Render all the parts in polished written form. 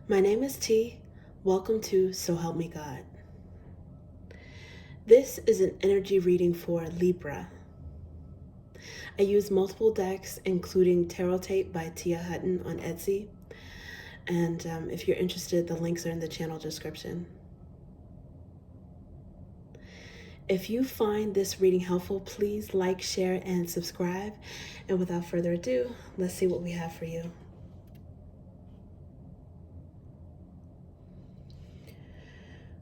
My name is T. Welcome to So Help Me God. This is an energy reading for Libra. I use multiple decks, including Tarot Tape by Tia Hutton on Etsy. And if you're interested, the links are in the channel description. If you find this reading helpful, please like, share, and subscribe. And without further ado, let's see what we have for you.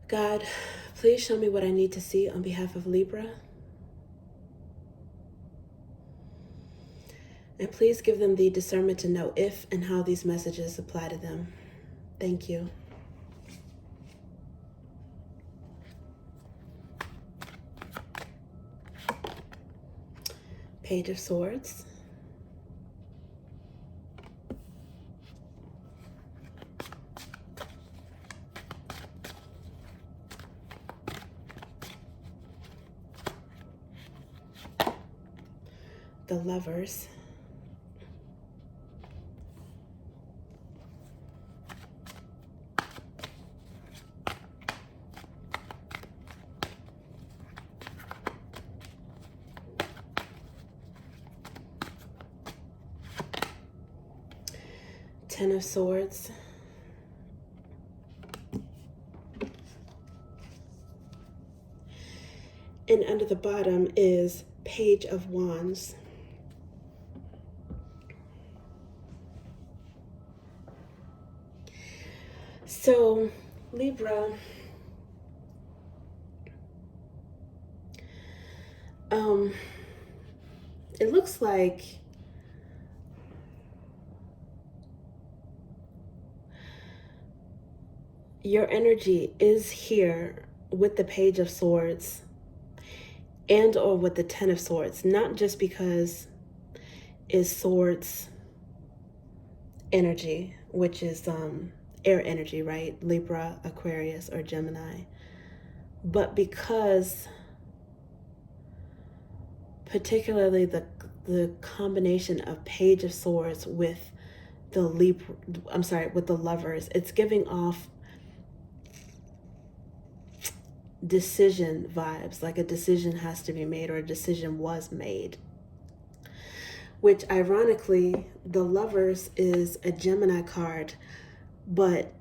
God, please show me what I need to see on behalf of Libra. And please give them the discernment to know if and how these messages apply to them. Thank you. Page of Swords. The Lovers. Ten of Swords. And under the bottom is Page of Wands. So, Libra, it looks like your energy is here with the Page of Swords and or with the Ten of Swords, not just because it's swords energy, which is air energy, right? Libra, Aquarius, or Gemini. But because particularly the combination of Page of Swords with the with the Lovers, it's giving off decision vibes, like a decision has to be made or a decision was made. Which ironically, the Lovers is a Gemini card, but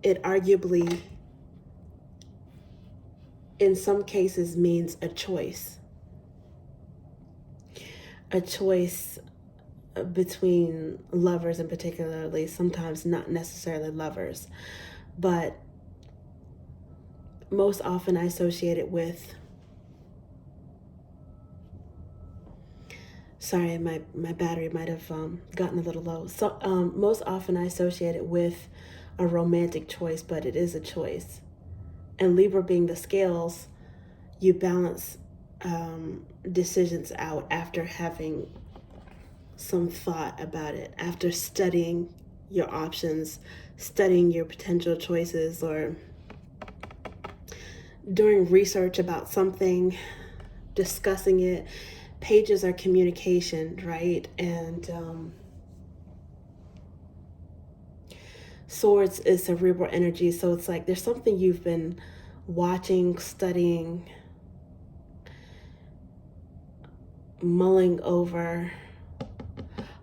it arguably in some cases means a choice. A choice between lovers, and particularly sometimes not necessarily lovers, but most often I associate it with, sorry, my battery might have gotten a little low. So most often I associate it with a romantic choice, but it is a choice. And Libra being the scales, you balance decisions out after having some thought about it, after studying your options, studying your potential choices, or doing research about something, discussing it. Pages are communication, right? And Swords is cerebral energy, so it's like there's something you've been watching, studying, mulling over,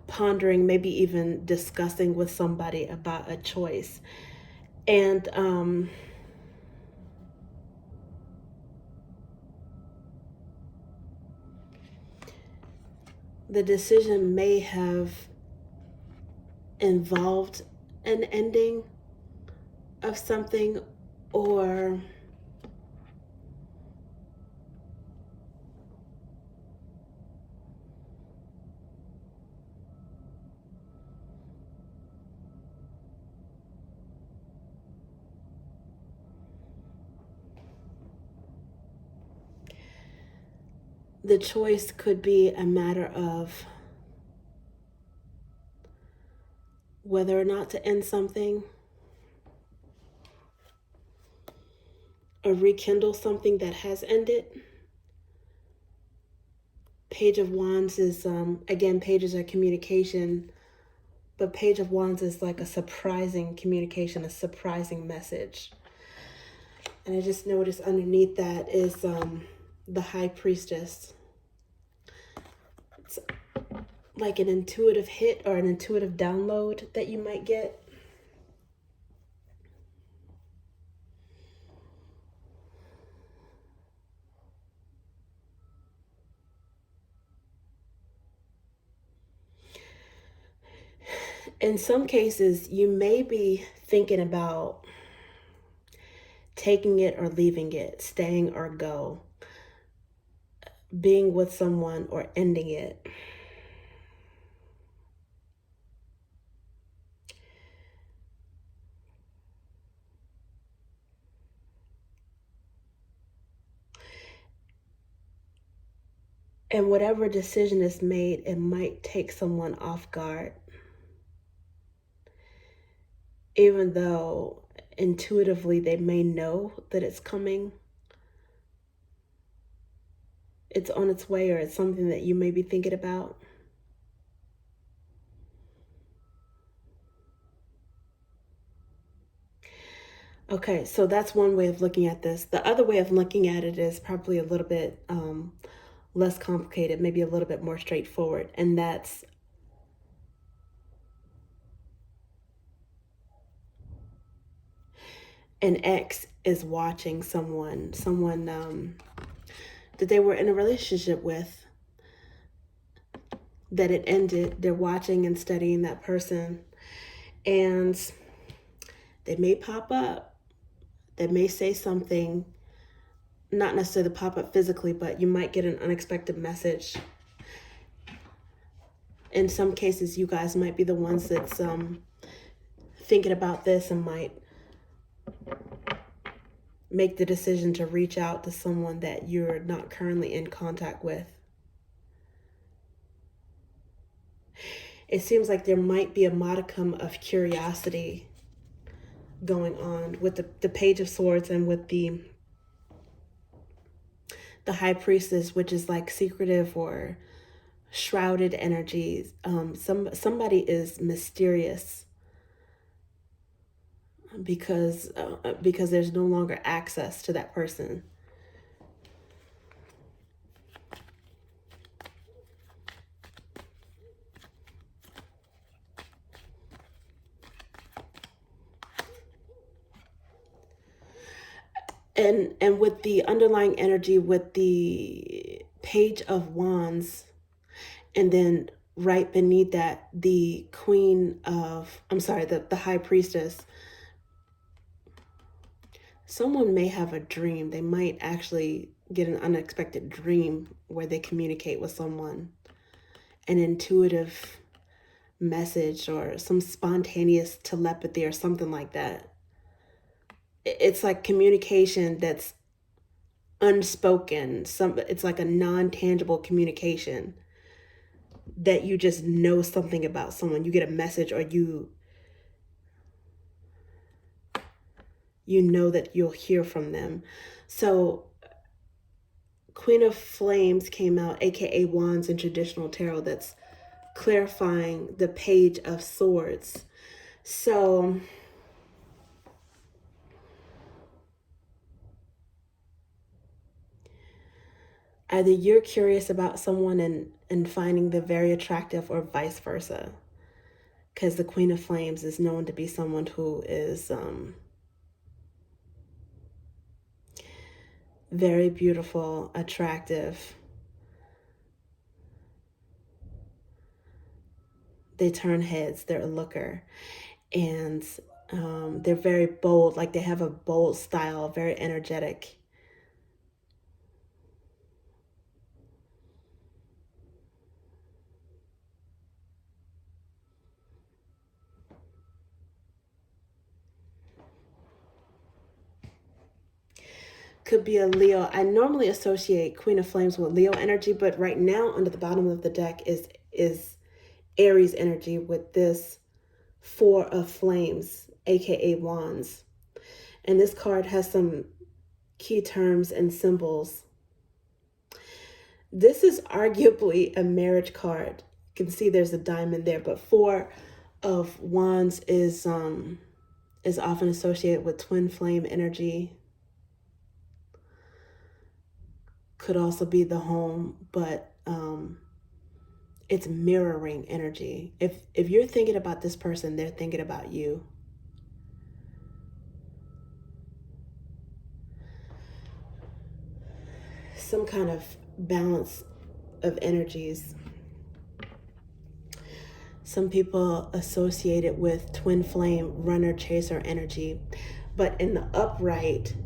pondering, maybe even discussing with somebody about a choice. And the decision may have involved an ending of something, or the choice could be a matter of whether or not to end something, or rekindle something that has ended. Page of Wands is, again, pages are communication, But Page of Wands is like a surprising communication, a surprising message. And I just noticed underneath that is the High Priestess. It's like an intuitive hit or an intuitive download that you might get. In some cases, you may be thinking about taking it or leaving it, staying or go, being with someone or ending it. And whatever decision is made, it might take someone off guard. Even though intuitively they may know that it's coming, it's on its way, or it's something that you may be thinking about. Okay, so that's one way of looking at this. The other way of looking at it is probably a little bit less complicated, maybe a little bit more straightforward, and that's an ex is watching someone that they were in a relationship with, that it ended. They're watching and studying that person, and they may pop up. They may say something, not necessarily pop up physically, but you might get an unexpected message. In some cases, you guys might be the ones that's thinking about this and might make the decision to reach out to someone that you're not currently in contact with. It seems like there might be a modicum of curiosity going on with the Page of Swords and with the High Priestess, which is like secretive or shrouded energies. Somebody is mysterious because there's no longer access to that person. And with the underlying energy with the Page of Wands, and then right beneath that, the the High Priestess, someone may have a dream. They might actually get an unexpected dream where they communicate with someone, an intuitive message or some spontaneous telepathy or something like that. It's like communication that's unspoken. It's like a non-tangible communication that you just know something about someone. You get a message, or you know that you'll hear from them. So Queen of Flames came out, aka Wands in traditional tarot, that's clarifying the Page of Swords. So either you're curious about someone and finding them very attractive, or vice versa. Because the Queen of Flames is known to be someone who is very beautiful, attractive. They turn heads, they're a looker. And they're very bold, like they have a bold style, very energetic. Could be a Leo. I normally associate Queen of Flames with Leo energy, but right now under the bottom of the deck is Aries energy with this Four of Flames, aka Wands. And this card has some key terms and symbols. This is arguably a marriage card. You can see there's a diamond there, but Four of Wands is often associated with twin flame energy. Could also be the home, but it's mirroring energy. If you're thinking about this person, they're thinking about you. Some kind of balance of energies. Some people associate it with twin flame runner chaser energy, but in the upright,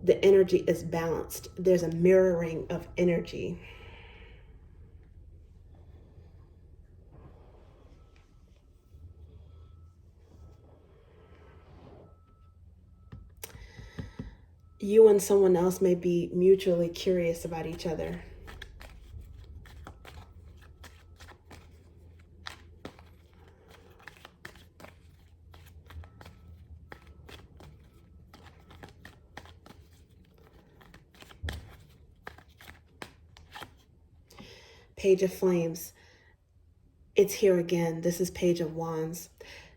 the energy is balanced. There's a mirroring of energy. You and someone else may be mutually curious about each other. Page of Flames. It's here again. This is Page of Wands.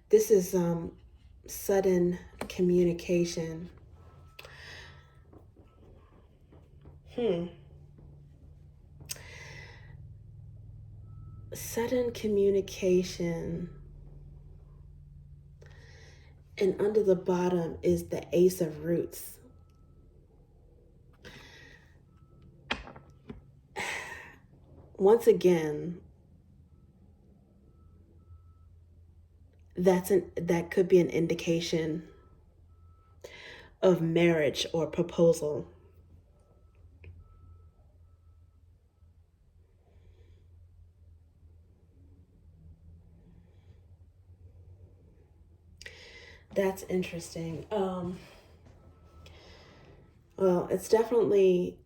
This is sudden communication. Sudden communication. And under the bottom is the Ace of Roots. Once again, that could be an indication of marriage or proposal. That's interesting. Well, it's definitely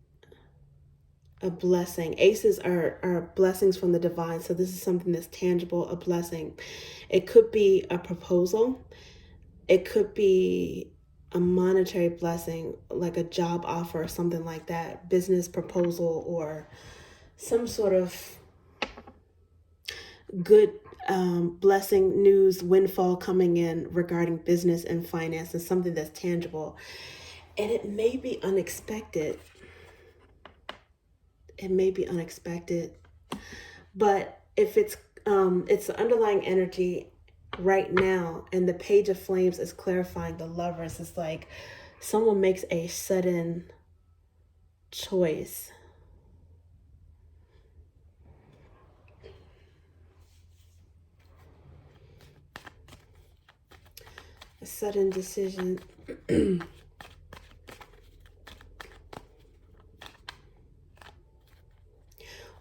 a blessing. Aces are blessings from the divine. So this is something that's tangible, a blessing. It could be a proposal. It could be a monetary blessing, like a job offer or something like that, business proposal, or some sort of good blessing, news, windfall coming in regarding business and finance, and something that's tangible. And it may be unexpected. It may be unexpected, but if it's the underlying energy right now, and the Page of Flames is clarifying the Lovers. It's like someone makes a sudden choice. A sudden decision.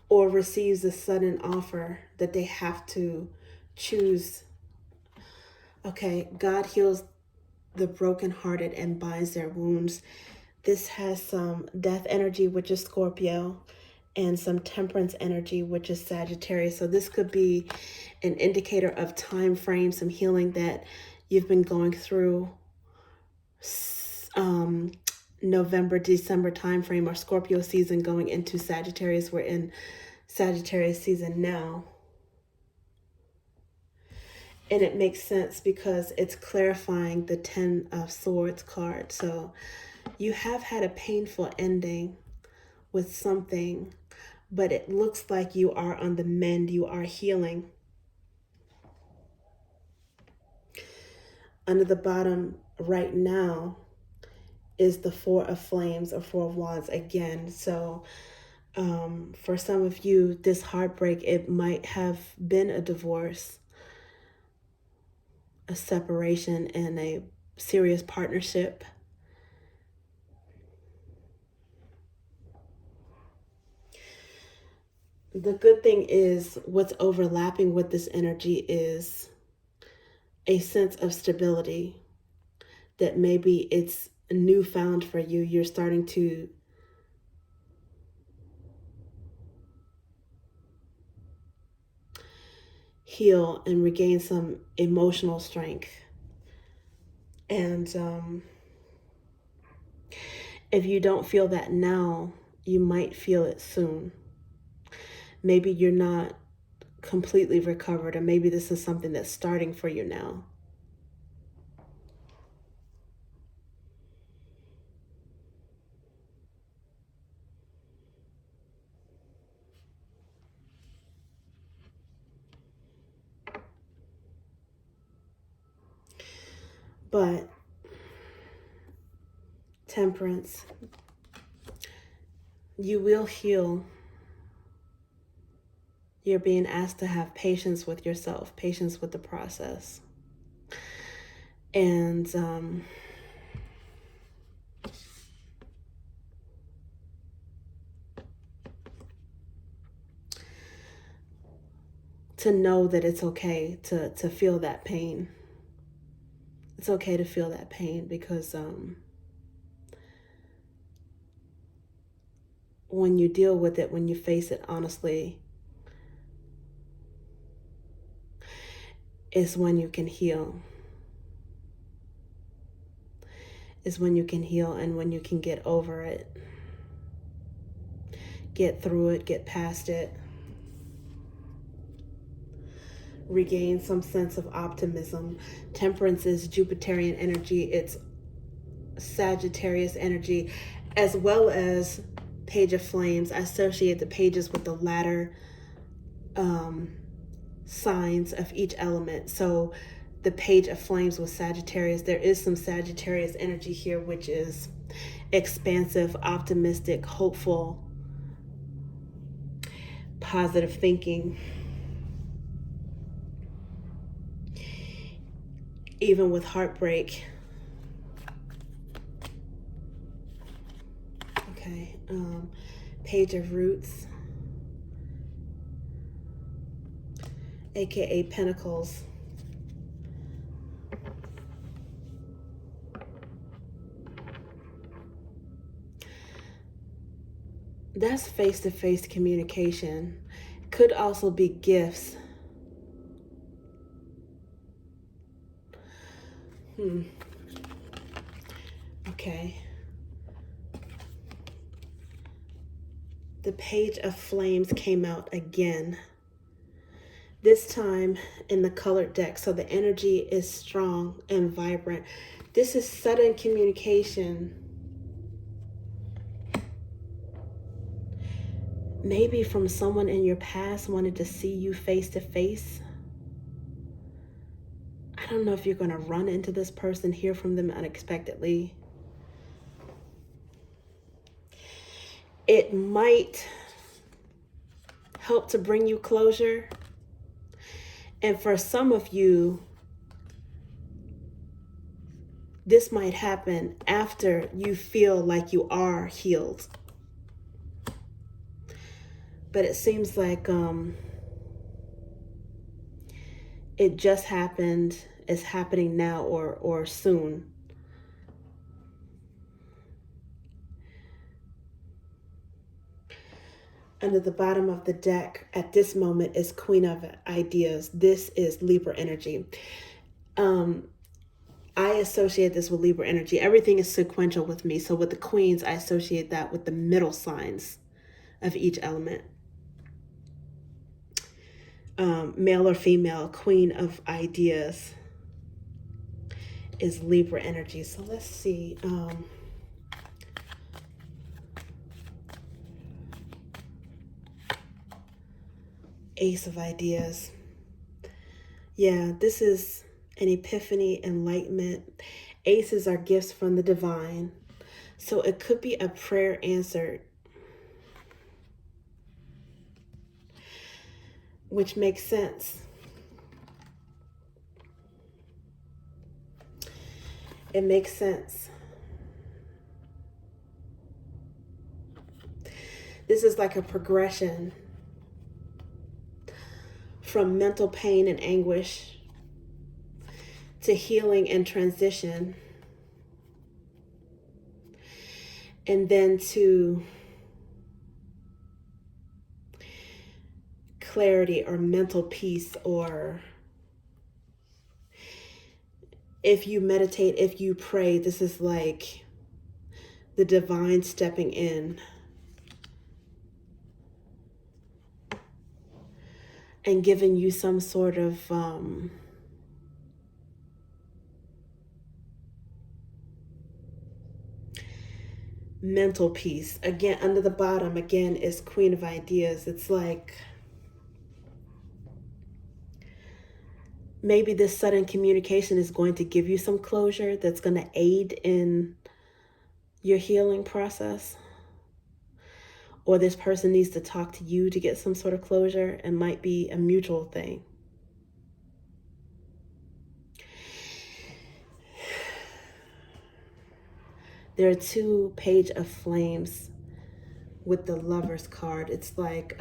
Or receives a sudden offer that they have to choose. Okay, God heals the brokenhearted and binds their wounds. This has some death energy, which is Scorpio, and some temperance energy, which is Sagittarius. So this could be an indicator of time frame, some healing that you've been going through. November, December time frame, or Scorpio season going into Sagittarius. We're in Sagittarius season now. And it makes sense because it's clarifying the 10 of Swords card. So you have had a painful ending with something, but it looks like you are on the mend. You are healing. Under the bottom right now is the Four of Flames, or Four of Wands again. So for some of you, this heartbreak, it might have been a divorce, a separation, and a serious partnership. The good thing is what's overlapping with this energy is a sense of stability, that maybe it's newfound for you. You're starting to heal and regain some emotional strength. And if you don't feel that now, you might feel it soon. Maybe you're not completely recovered, or maybe this is something that's starting for you now. But Temperance, you will heal. You're being asked to have patience with yourself, patience with the process. And to know that it's okay to feel that pain. It's okay to feel that pain, because when you deal with it, when you face it honestly, is when you can heal. Is when you can heal, and when you can get over it, get through it, get past it, regain some sense of optimism. Temperance is Jupiterian energy. It's Sagittarius energy, as well as Page of Flames. I associate the pages with the latter signs of each element. So the Page of Flames with Sagittarius, there is some Sagittarius energy here, which is expansive, optimistic, hopeful, positive thinking. Even with heartbreak. Okay, Page of Roots, aka Pentacles. That's face-to-face communication. Could also be gifts. Okay. The Page of Flames came out again. This time in the colored deck. So the energy is strong and vibrant. This is sudden communication. Maybe from someone in your past wanted to see you face to face. I don't know if you're going to run into this person, hear from them unexpectedly. It might help to bring you closure. And for some of you, this might happen after you feel like you are healed. But it seems like it just happened, is happening now or soon. Under the bottom of the deck at this moment is Queen of Ideas. This is Libra energy. I associate this with Libra energy. Everything is sequential with me. So with the queens, I associate that with the middle signs of each element. Male or female, Queen of Ideas is Libra energy. So let's see. Ace of Ideas. Yeah, this is an epiphany, enlightenment. Aces are gifts from the divine. So it could be a prayer answered, which makes sense. It makes sense. This is like a progression from mental pain and anguish to healing and transition, and then to clarity or mental peace, or if you meditate, if you pray, this is like the divine stepping in. and giving you some sort of mental peace. Again, under the bottom, again, is Queen of Ideas. It's like maybe this sudden communication is going to give you some closure that's going to aid in your healing process. Or this person needs to talk to you to get some sort of closure. It might be a mutual thing. There are 2 Page of Flames with the Lover's card. It's like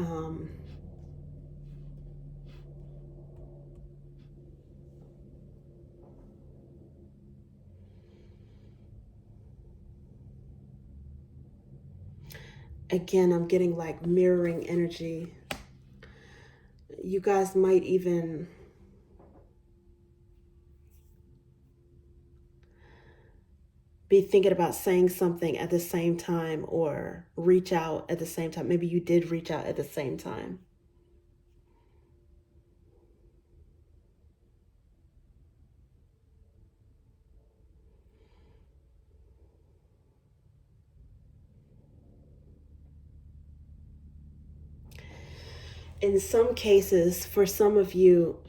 again, I'm getting like mirroring energy. You guys might even be thinking about saying something at the same time or reach out at the same time. Maybe you did reach out at the same time. In some cases, for some of you,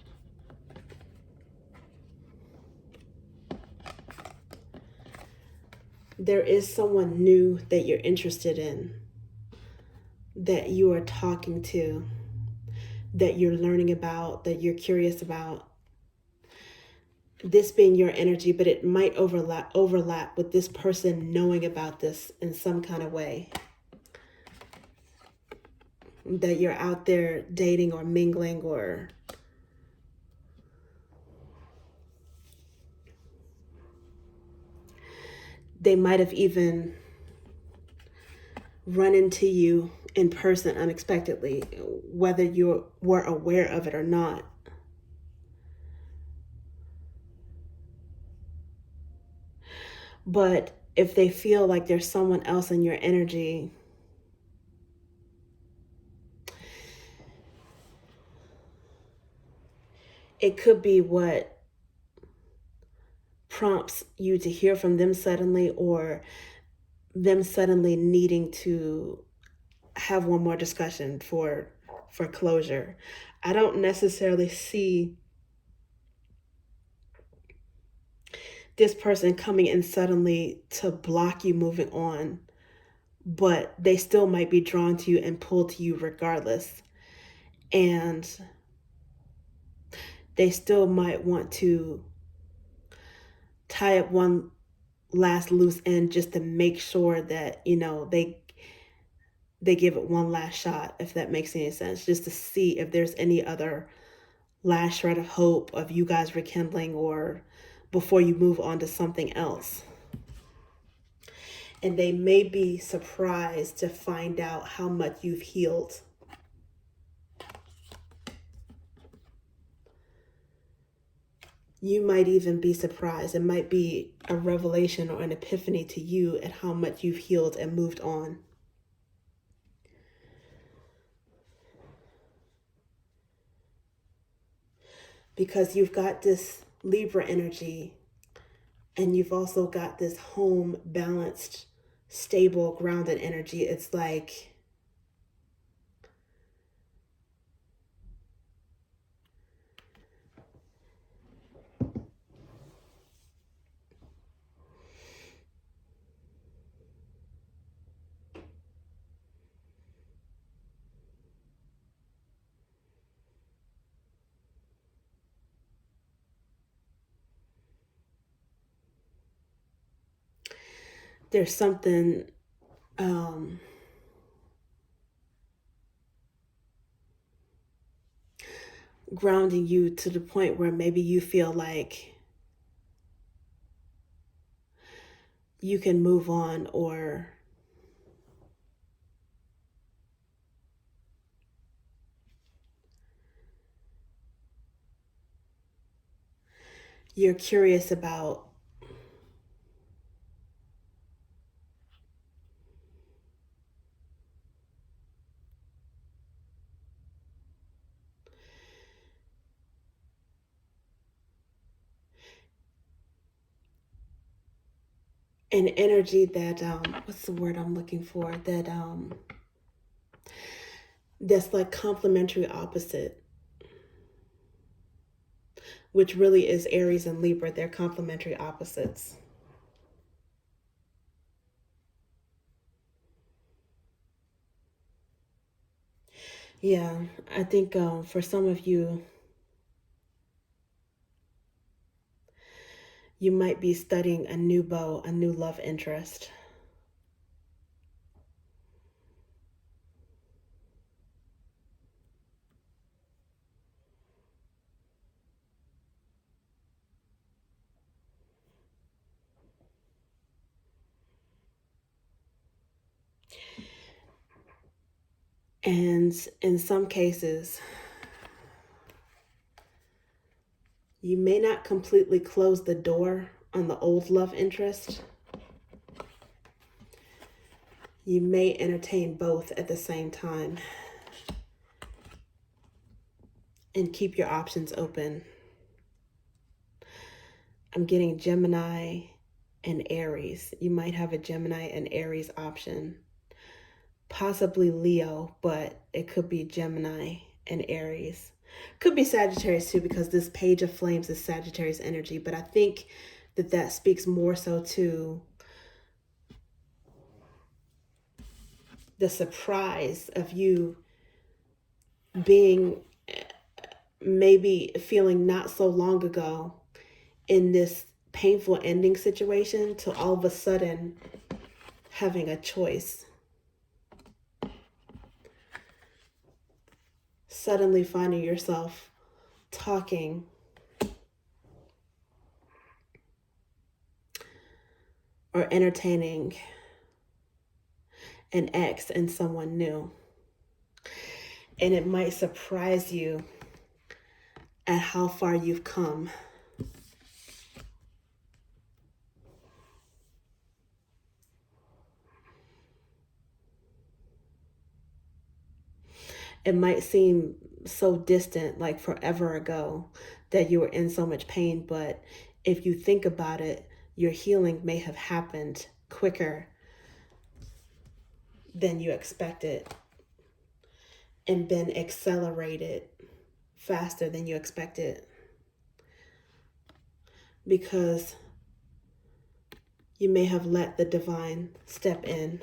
there is someone new that you're interested in, that you are talking to, that you're learning about, that you're curious about. This being your energy, but it might overlap with this person knowing about this in some kind of way. That you're out there dating or mingling, or they might have even run into you in person unexpectedly, whether you were aware of it or not. But if they feel like there's someone else in your energy, it could be what prompts you to hear from them suddenly, or them suddenly needing to have one more discussion for closure. I don't necessarily see this person coming in suddenly to block you moving on, but they still might be drawn to you and pulled to you regardless. And they still might want to tie up one last loose end just to make sure that, they give it one last shot, if that makes any sense, just to see if there's any other last shred of hope of you guys rekindling, or before you move on to something else. And they may be surprised to find out how much you've healed. You might even be surprised. It might be a revelation or an epiphany to you at how much you've healed and moved on. Because you've got this Libra energy, and you've also got this home, balanced, stable, grounded energy. It's like there's something grounding you to the point where maybe you feel like you can move on, or you're curious about an energy that, what's the word I'm looking for? That's like complementary opposite, which really is Aries and Libra. They're complementary opposites. Yeah, I think for some of you, you might be studying a new beau, a new love interest. And in some cases, you may not completely close the door on the old love interest. You may entertain both at the same time and keep your options open. I'm getting Gemini and Aries. You might have a Gemini and Aries option. Possibly Leo, but it could be Gemini and Aries. Could be Sagittarius too, because this Page of Flames is Sagittarius energy, but I think that speaks more so to the surprise of you being maybe feeling not so long ago in this painful ending situation to all of a sudden having a choice. Suddenly finding yourself talking or entertaining an ex and someone new. And it might surprise you at how far you've come. It might seem so distant, like forever ago, that you were in so much pain, but if you think about it, your healing may have happened quicker than you expected and been accelerated faster than you expected, because you may have let the divine step in.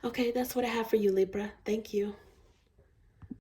Okay, that's what I have for you, Libra. Thank you.